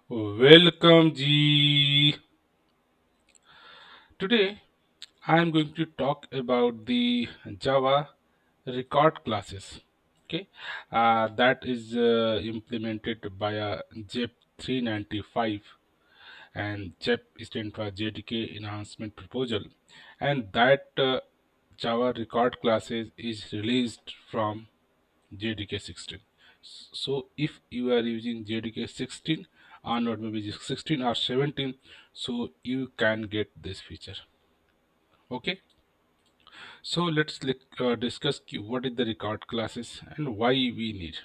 Welcome, G. Today I am going to talk about the Java record classes. Okay, that is implemented by a JEP 395, and JEP stands for JDK Enhancement Proposal, and that Java record classes is released from JDK 16. So if you are using JDK 16 or not maybe 16 or 17, so you can get this feature. Okay, so let's discuss what is the record classes and why we need.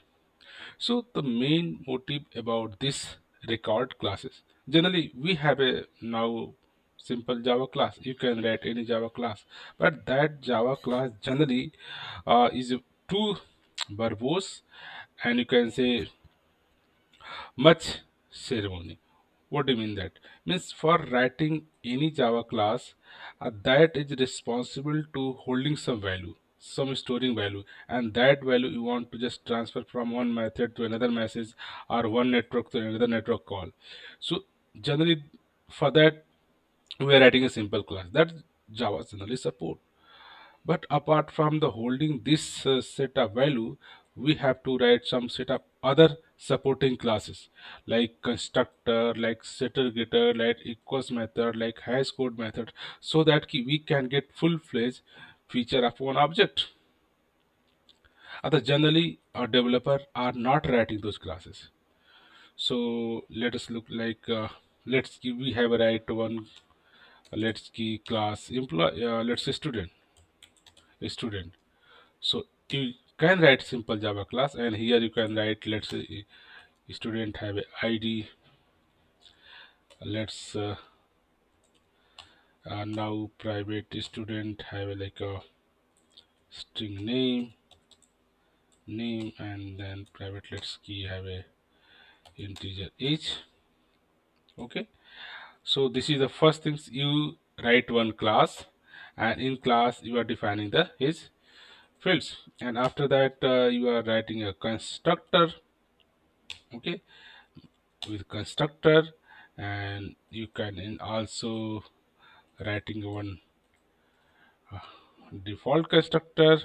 So the main motive about this record classes, generally we have a now simple Java class. You can write any Java class, but that Java class generally is too verbose, and you can say much ceremony. What do you mean that? Means for writing any Java class, that is responsible to holding some value, some storing value, and that value you want to just transfer from one method to another message or one network to another network call. So generally for that we are writing a simple class that Java generally support. But apart from the holding this set of value, we have to write some set of other supporting classes like constructor, like setter getter, like equals method, like hash code method, so that we can get full-fledged feature of one object. Other generally, a developer are not writing those classes. So let us look like we have a write one. Let's key class employee. Let's say student. So you can write simple Java class, and here you can write, let's say student have a ID. Let's now private student have a, like a string name, and then private let's key have a integer age. Okay, so this is the first things you write one class, and in class you are defining the his fields, and after that you are writing a constructor. Okay, with constructor, and you can also writing one default constructor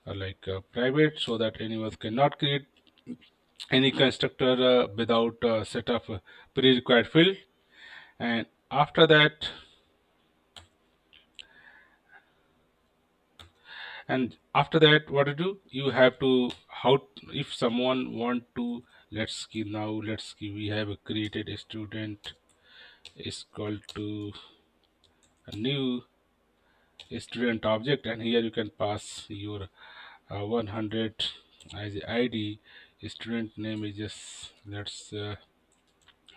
like private, so that anyone cannot create any constructor without set of pre-required field. And after that what to do, you have to how if someone want to, let's see now, let's see we have created a student is equal to a new student object, and here you can pass your 100 as the ID. Student name is just let's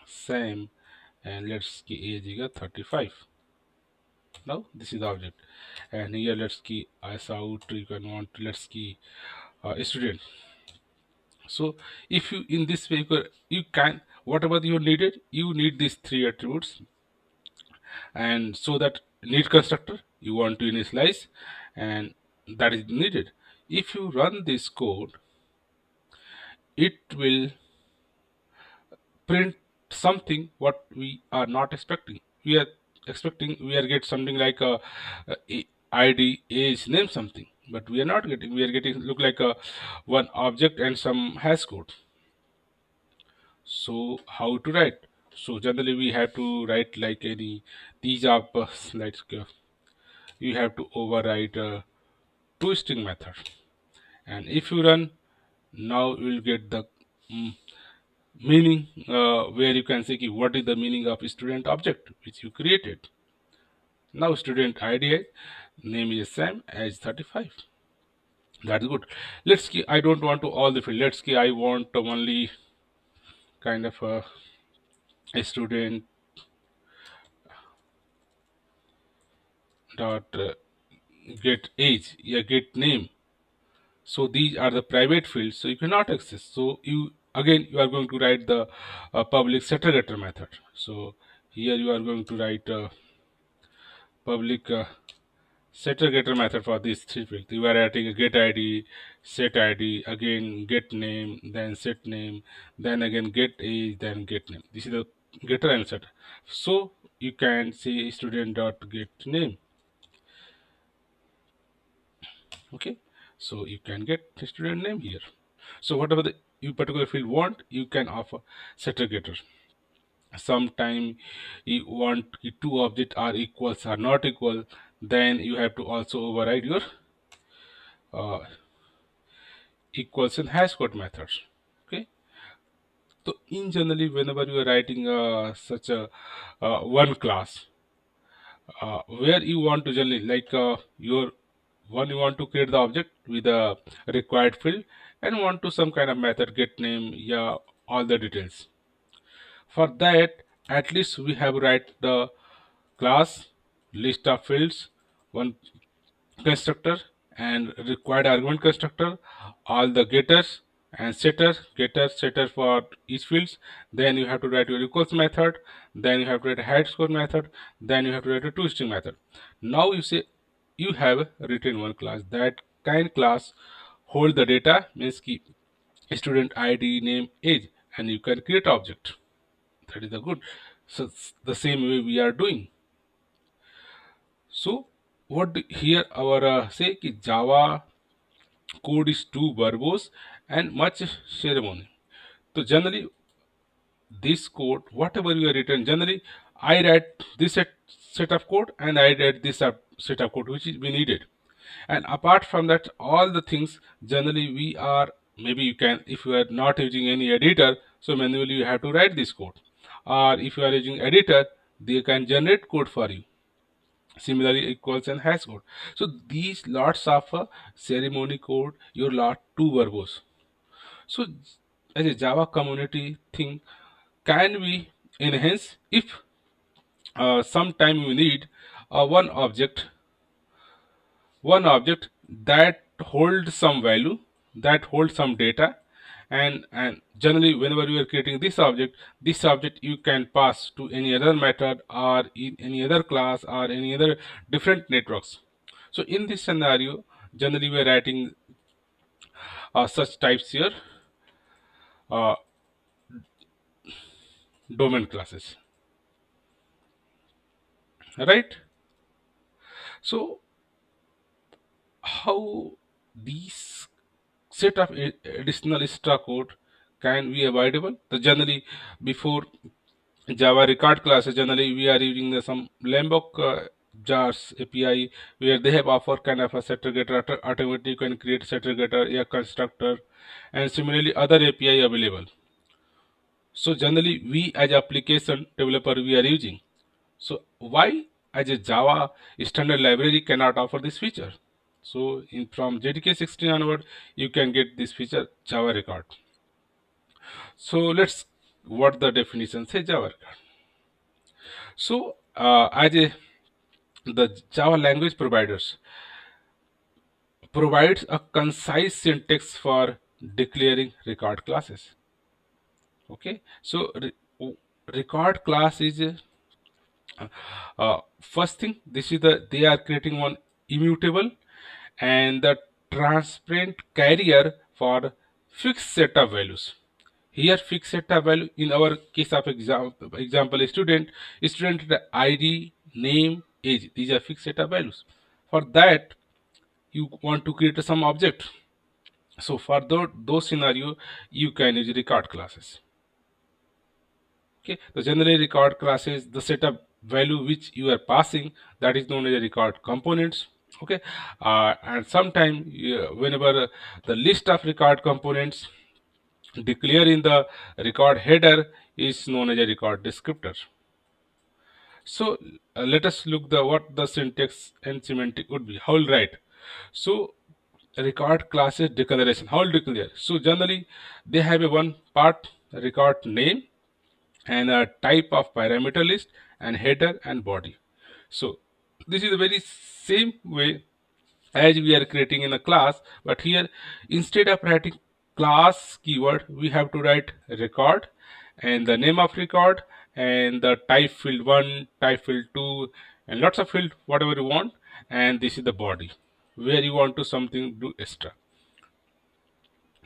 same, and let's key age is 35. Now this is the object, and here let's key as out, you can want to let's key student. So if you in this way you can whatever you needed, you need these three attributes, and so that need constructor you want to initialize, and that is needed. If you run this code, it will print something what we are not expecting. We are expecting we are get something like ID, age, name something, but we are not getting. We are getting look like a one object and some hash code. So how to write? So generally we have to write like any these are like you have to override a twisting method, and if you run now you will get the mm, meaning where you can say ki, what is the meaning of student object which you created. Now student id name is same as 35. That's good. Let's key I don't want to all the field. Let's key I want only kind of a student dot get age, yeah, get name. So these are the private fields, so you cannot access. So you again you are going to write the public setter getter method. So here you are going to write public setter getter method for these three fields. You are writing a get id, set id, again get name, then set name, then again get age, then get name. This is the getter and setter. So you can say student dot get name. Okay, so you can get student name here. So whatever the you particular field want, you can offer setter getter. Sometime you want the two objects are equals or not equal, then you have to also override your uh, equals and hash code methods. Okay, so in generally whenever you are writing such a one class, where you want to generally like your one you want to create the object with a required field and want to some kind of method get name, yeah, all the details. For that, at least we have write the class, list of fields, one constructor and required argument constructor, all the getters and setter for each fields. Then you have to write your equals method, then you have to write a head score method, then you have to write a toString method. Now you say you have written one class. That kind class hold the data, means key student id, name, age, and you can create object. That is the good. So the same way we are doing. So here our say ki Java code is too verbose and much ceremony. So generally this code, whatever you are written, generally I write this set of code and I write this set of code which is we needed. And apart from that, all the things generally we are, maybe you can, if you are not using any editor, so manually you have to write this code. Or if you are using editor, they can generate code for you. Similarly equals and hash code. So these lots of ceremony code, your lot too verbose. So as a Java community thing, can we enhance if sometime you need one object that holds some value, that holds some data, and generally whenever you are creating this object you can pass to any other method or in any other class or any other different networks. So in this scenario, generally we are writing such types here, uh, domain classes, right? So how these set of additional extra code can be avoidable? So generally before Java record classes, generally we are using some Lombok jars API where they have offer kind of a setter getter automatically you can create setter getter, a constructor, and similarly other API available. So generally we as application developer we are using. So why as a Java standard library cannot offer this feature? So in from JDK 16 onward, you can get this feature Java record. So let's what the definition say Java record. So as a the Java language providers provides a concise syntax for declaring record classes. Okay, so record class is first thing. This is they are creating one immutable and the transparent carrier for fixed set of values. Here fixed set of value in our case of example student id, name, age, these are fixed set of values. For that you want to create some object. So for those scenario you can use record classes. Okay, the generally record classes, the set of value which you are passing, that is known as a record components. Okay, and sometime whenever the list of record components declare in the record header is known as a record descriptor. So let us look the what the syntax and semantic would be. How will write? So record classes declaration. How will declare? So generally they have a one part record name and a type of parameter list and header and body. So this is the very same way as we are creating in a class, but here instead of writing class keyword we have to write record and the name of record and the type field 1, type field 2, and lots of field whatever you want, and this is the body where you want to something do extra.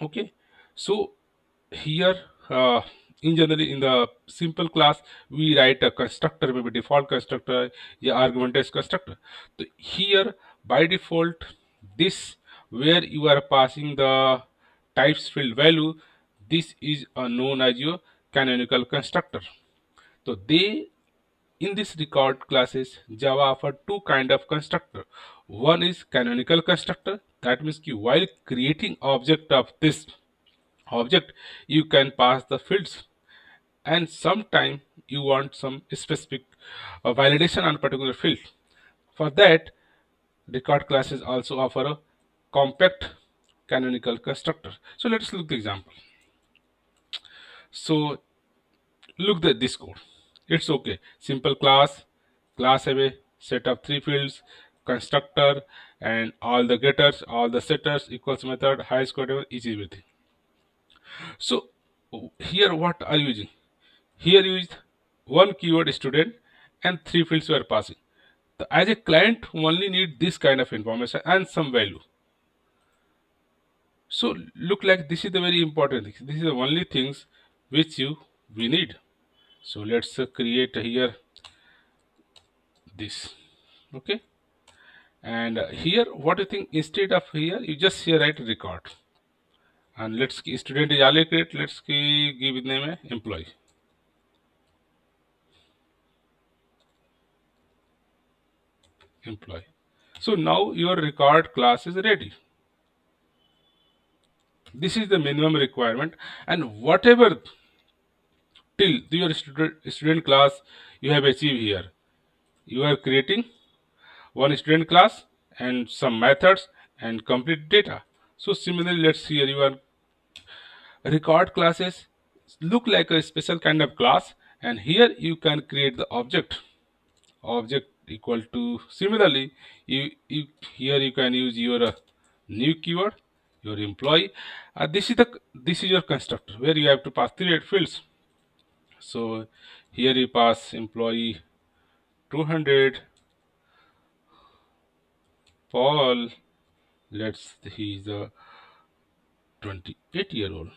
Okay, so here in generally in the simple class we write a constructor, maybe default constructor, yeah, argument-based constructor. So here by default, this where you are passing the types field value, this is known as your canonical constructor. So they, in this record classes, Java offer two kind of constructor. One is canonical constructor, that means ki while creating object of this object you can pass the fields, and sometime you want some specific validation on particular field. For that, record classes also offer a compact canonical constructor. So let's look the example. So look at this code. It's okay. Simple class have a set of three fields, constructor, and all the getters, all the setters, equals method, highest code is everything. So here what are you using? Here you use one keyword student and three fields you are passing. As a client only need this kind of information and some value. So look like this is the very important thing. This is the only things which we need. So let's create here this. Okay. And here what do you think, instead of here you just here write record. And let's student is allocate, let's give it name employee. Employee. So now your record class is ready. This is the minimum requirement, and whatever till your student class you have achieved here, you are creating one student class and some methods and complete data. So similarly, let's see here your record classes look like a special kind of class, and here you can create the object equal to, similarly you here you can use your new keyword, your employee. This is your constructor where you have to pass three fields. So here you pass employee 200, Paul, let's, he's a 28-year-old.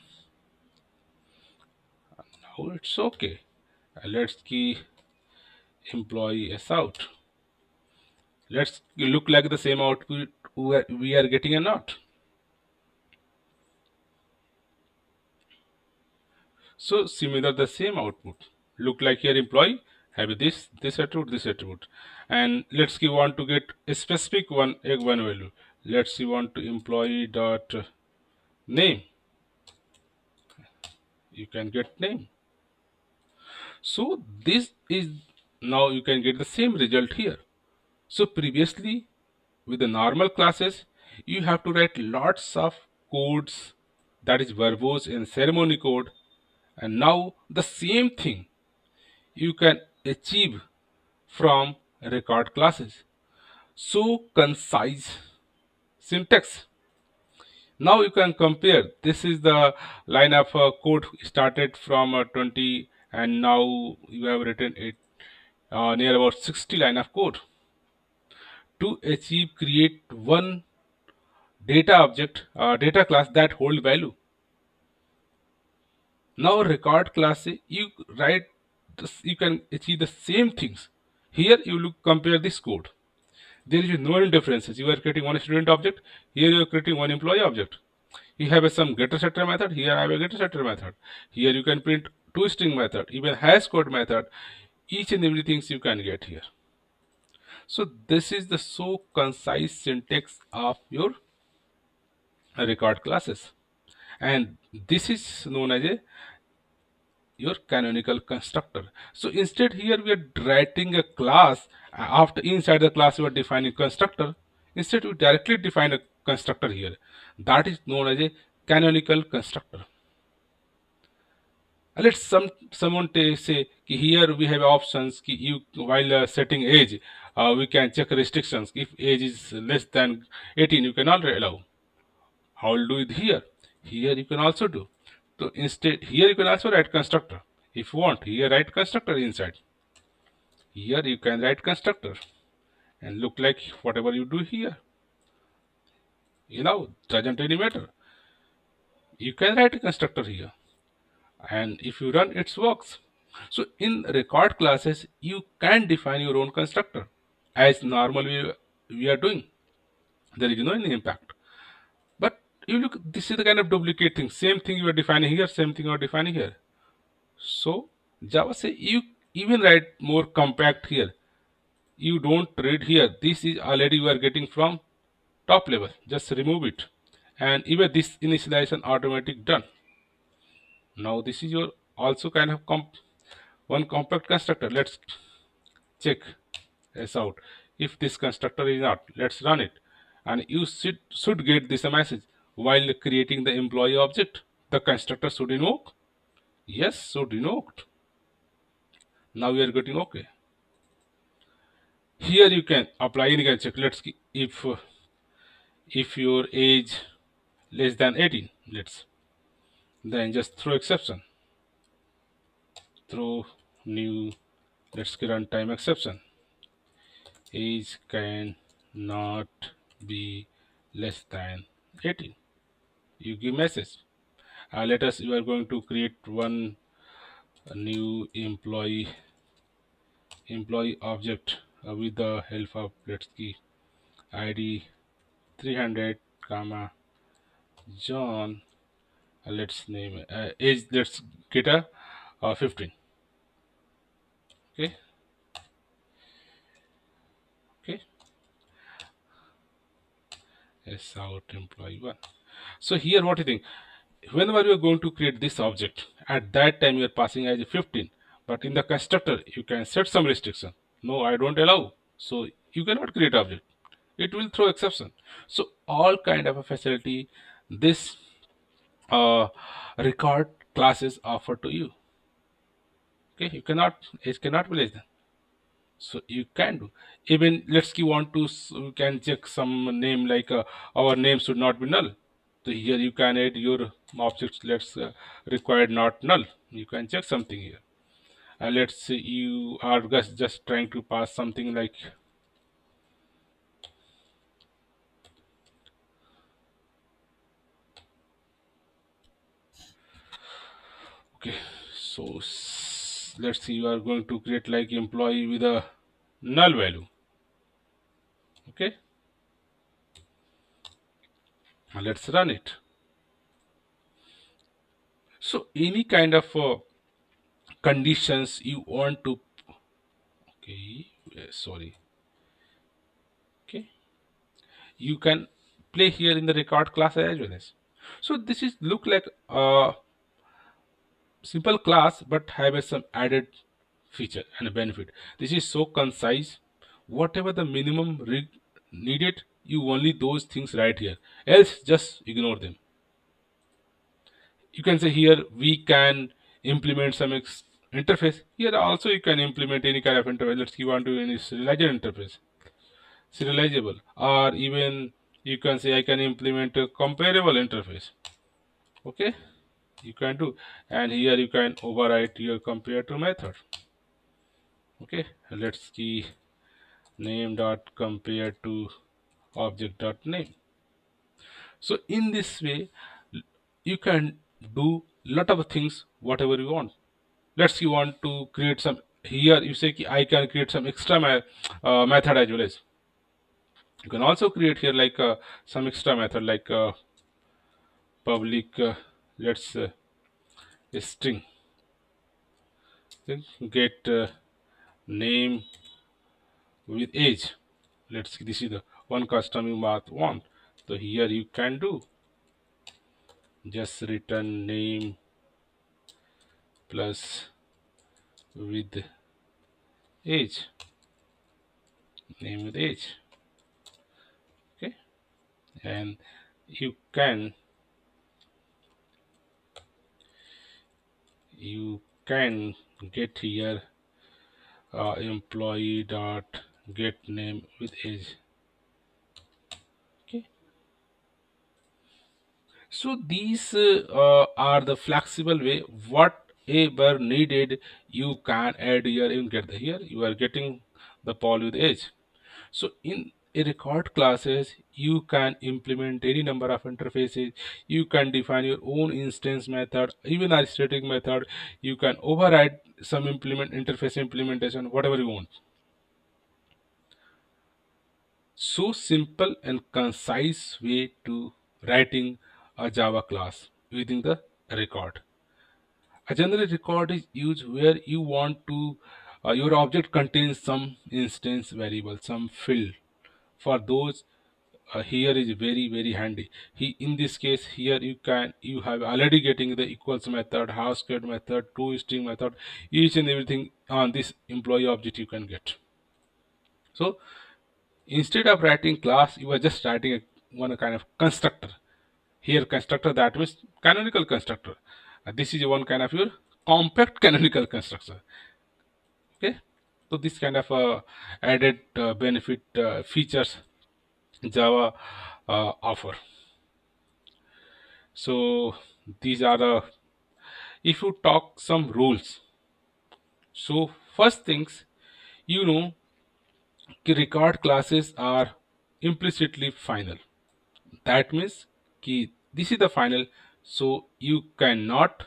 Now it's okay. Let's key employee s out. Let's look like the same output we are getting or not. So similar the same output. Look like here employee have this attribute, and let's see want to get a specific one value. Let's see want to employee dot name. You can get name. So this is, now you can get the same result here. So previously with the normal classes you have to write lots of codes, that is verbose and ceremony code, and now the same thing you can achieve from record classes. So concise syntax. Now you can compare. This is the line of code started from 20, and now you have written it near about 60 line of code to achieve create one data class that hold value. Now record class you write this, you can achieve the same things. Here you look compare this code. There is no differences. You are creating one student object. Here you are creating one employee object. You have some getter setter method. Here I have a getter setter method. Here you can print two string method, even hash code method. Each and everything you can get here. So this is the so concise syntax of your record classes, and this is known as a your canonical constructor. So instead here we are writing a class, after inside the class we are defining constructor. Instead we directly define a constructor here, that is known as a canonical constructor. Let's someone say ki here we have options ki you while setting age, we can check restrictions. If age is less than 18 you cannot allow. How will do it here? Here you can also do. So instead here you can also write constructor. If you want, here write constructor inside. Here you can write constructor, and look like whatever you do here. Doesn't really matter. You can write a constructor here, and if you run, it works. So in record classes, you can define your own constructor as normally we are doing. There is no any impact. But you look, this is the kind of duplicate thing. Same thing you are defining here, same thing you are defining here. So Java say you even write more compact here. You don't read here. This is already you are getting from top level. Just remove it. And even this initialization automatic done. Now this is your also kind of one compact constructor. Let's check this out. If this constructor is not, let's run it. And you should get this message while creating the employee object. The constructor should invoke. Yes, should invoke. Now we are getting okay. Here you can apply any kind of check. Let's see if your age less than 18, let's then just throw exception. Throw new, let's get runtime exception. Age can not be less than 18. You give message. Let us, you are going to create one new employee object with the help of let's key id 300 comma John. Let's name age. Let's get a 15. Okay, okay. S out employee one. So here, what do you think? Whenever you are going to create this object, at that time you are passing as 15. But in the constructor, you can set some restriction. No, I don't allow. So you cannot create object. It will throw exception. So all kind of a facility this uh, record classes offer to you. Okay, you cannot, it cannot be less than. So you can do, even let's say you want to we can check some name like our name should not be null. So here you can add your objects. Let's required not null. You can check something here, and let's say you are just trying to pass something like okay. So let's see, you are going to create like employee with a null value. Okay, now let's run it. So any kind of conditions you want to, okay, sorry, okay, you can play here in the record class as well as. So this is look like a simple class but have a some added feature and a benefit. This is so concise. Whatever the minimum needed, you only those things right here, else just ignore them. You can say here we can implement some interface. Here also you can implement any kind of interface. Let's give on to any serializer interface, serializable, or even you can say I can implement a comparable interface. Okay, you can do, and here you can overwrite your compare to method. Okay, let's see name dot compare to object dot name. So in this way you can do lot of things whatever you want. Let's you want to create some, here you say I can create some extra method as well as. You can also create here like some extra method like public let's string get name with age. Let's see, this is the one custom you might want. So here you can do just return name plus with age, name with age. Okay, and you can get here employee dot get name with age. Okay, so these are the flexible way. Whatever needed, you can add here. You get the here. You are getting the Paul with age. So in a record classes, you can implement any number of interfaces. You can define your own instance method, even a static method. You can override some implement interface implementation, whatever you want. So simple and concise way to writing a Java class within the record. A general record is used where you want to your object contains some instance variable, some field. For those, here is very handy. In this case here you have already getting the equals method, hashcode method, toString method, each and everything on this employee object you can get. So instead of writing class, you are just writing one kind of constructor. Here constructor, that means canonical constructor. This is one kind of your compact canonical constructor. Okay, so this kind of added benefit features Java offer. So these are the, if you talk some rules. So first things, you know, record classes are implicitly final. That means this is the final, so you cannot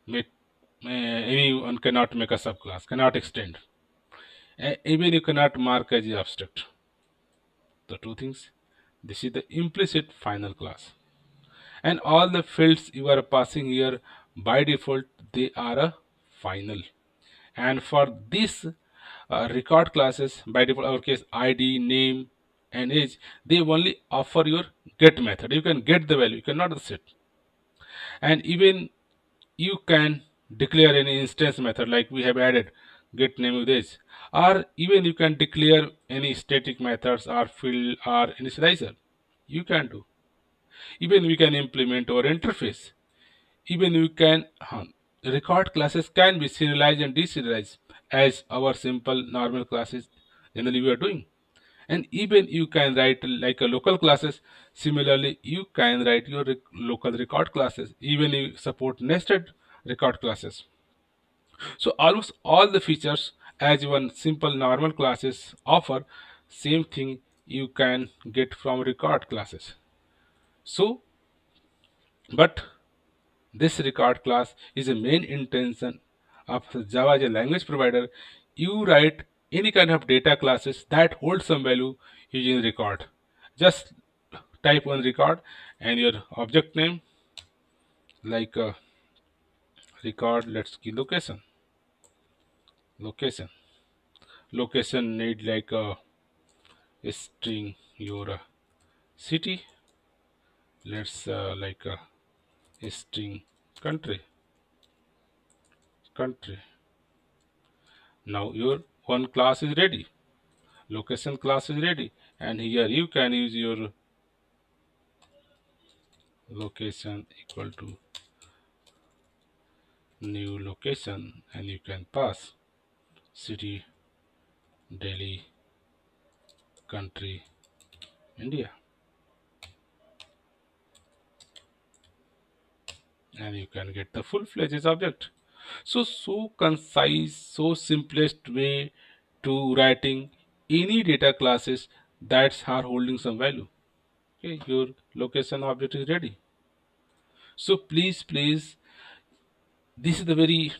make anyone cannot make a subclass, cannot extend. Even you cannot mark as a abstract. The two things. This is the implicit final class, and all the fields you are passing here by default they are a final. And for this record classes by default, our case id, name, and age, they only offer your get method. You can get the value, you cannot set. And even you can declare any instance method like we have added get name with age, or even you can declare any static methods or field or initializer. You can do. Even we can implement our interface. Even we can record classes can be serialized and deserialized as our simple normal classes generally we are doing. And even you can write like a local classes. Similarly, you can write your local record classes. Even you support nested record classes. So almost all the features as one simple normal classes offer, same thing you can get from record classes. So, but this record class is a main intention of Java as a language provider. You write any kind of data classes that hold some value using record. Just type one record and your object name like record. Let's key location. Location need like a string your city. Let's like a string country. Country. Now your one class is ready. Location class is ready, and here you can use your location equal to new location, and you can pass city, Delhi, country, India, and you can get the full-fledged object. So concise, so simplest way to writing any data classes that are holding some value. Okay, your location object is ready. So please, this is the very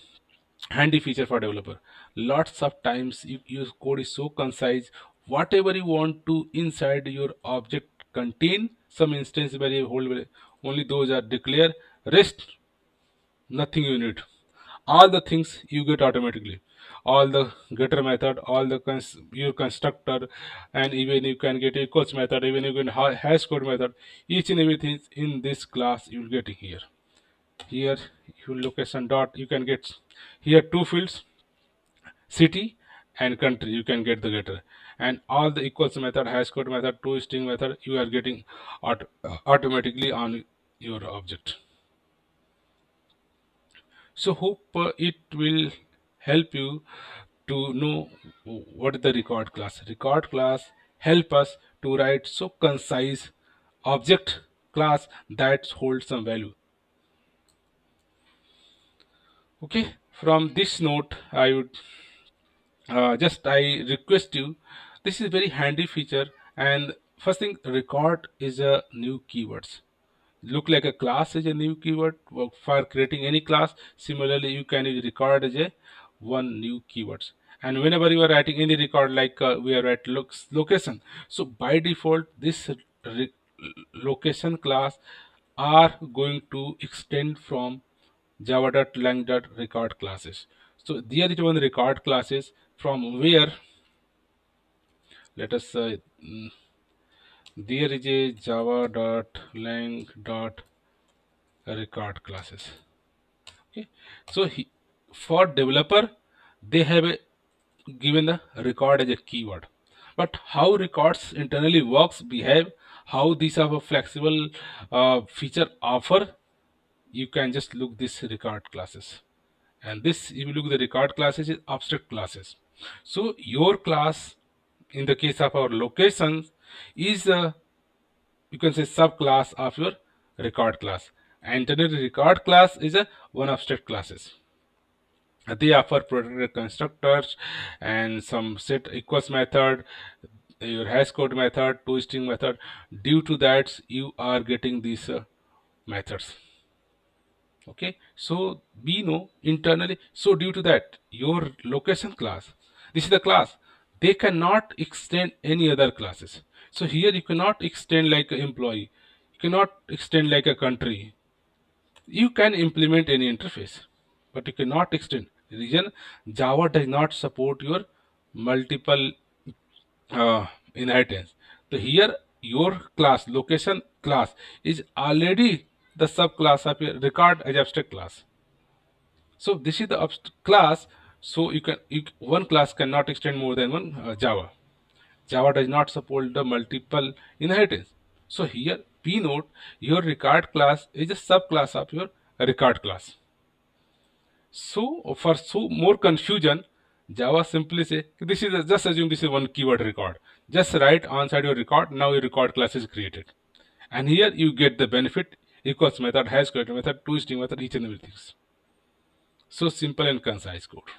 handy feature for developer. Lots of times your code is so concise, whatever you want to inside your object contain some instance variable, hold variable, only those are declare, rest nothing you need. All the things you get automatically, all the getter method, all the your constructor, and even you can get equals method, even you can hash code method, each and everything in this class you will get here. Here your location dot, you can get here two fields, city and country, you can get the getter, and all the equals method, hash code method, toString method you are getting automatically on your object. So hope it will help you to know what is the record class. Record class help us to write so concise object class that holds some value. Okay, from this note I would just I request you This is very handy feature. And first thing, record is a new keywords. Look like a class is a new keyword for creating any class. Similarly, you can use record as a one new keywords. And whenever you are writing any record, like we are at location, so by default this re- location class are going to extend from java.lang.record classes. So there is one record classes from where, let us there is a java.lang.record classes. Okay, so for developer they have given the record as a keyword, but how records internally works, behave, how these have a flexible feature offer, you can just look this record classes. And this, if you look the record classes, is abstract classes. So your class in the case of our locations is you can say subclass of your record class. And generally record class is a one abstract classes. They offer protected constructors and some set equals method, your hash code method, toString method. Due to that, you are getting these methods. Okay, so we know internally. So due to that, your location class, this is the class. They cannot extend any other classes. So here you cannot extend like an employee. You cannot extend like a country. You can implement any interface, but you cannot extend. Reason, Java does not support your multiple inheritance. So here your class location class is already the subclass of your record as abstract class. So this is the class. So one class cannot extend more than one Java. Java does not support the multiple inheritance. So here P note, your record class is a subclass of your record class. So for more confusion, Java simply say this is just assume this is one keyword record. Just write onside your record. Now your record class is created, and here you get the benefit equals method, hash creator method, toString method, each and everything. So simple and concise code.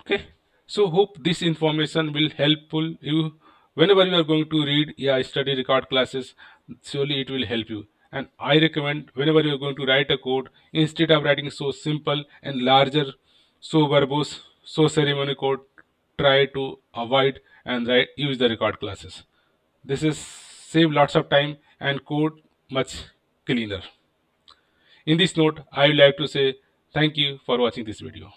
Okay, so hope this information will helpful you whenever you are going to read, yeah, study record classes. Surely it will help you. And I recommend whenever you are going to write a code, instead of writing so simple and larger, so verbose, so ceremony code, try to avoid and write use the record classes. This is save lots of time and code much cleaner. In this note, I would like to say thank you for watching this video.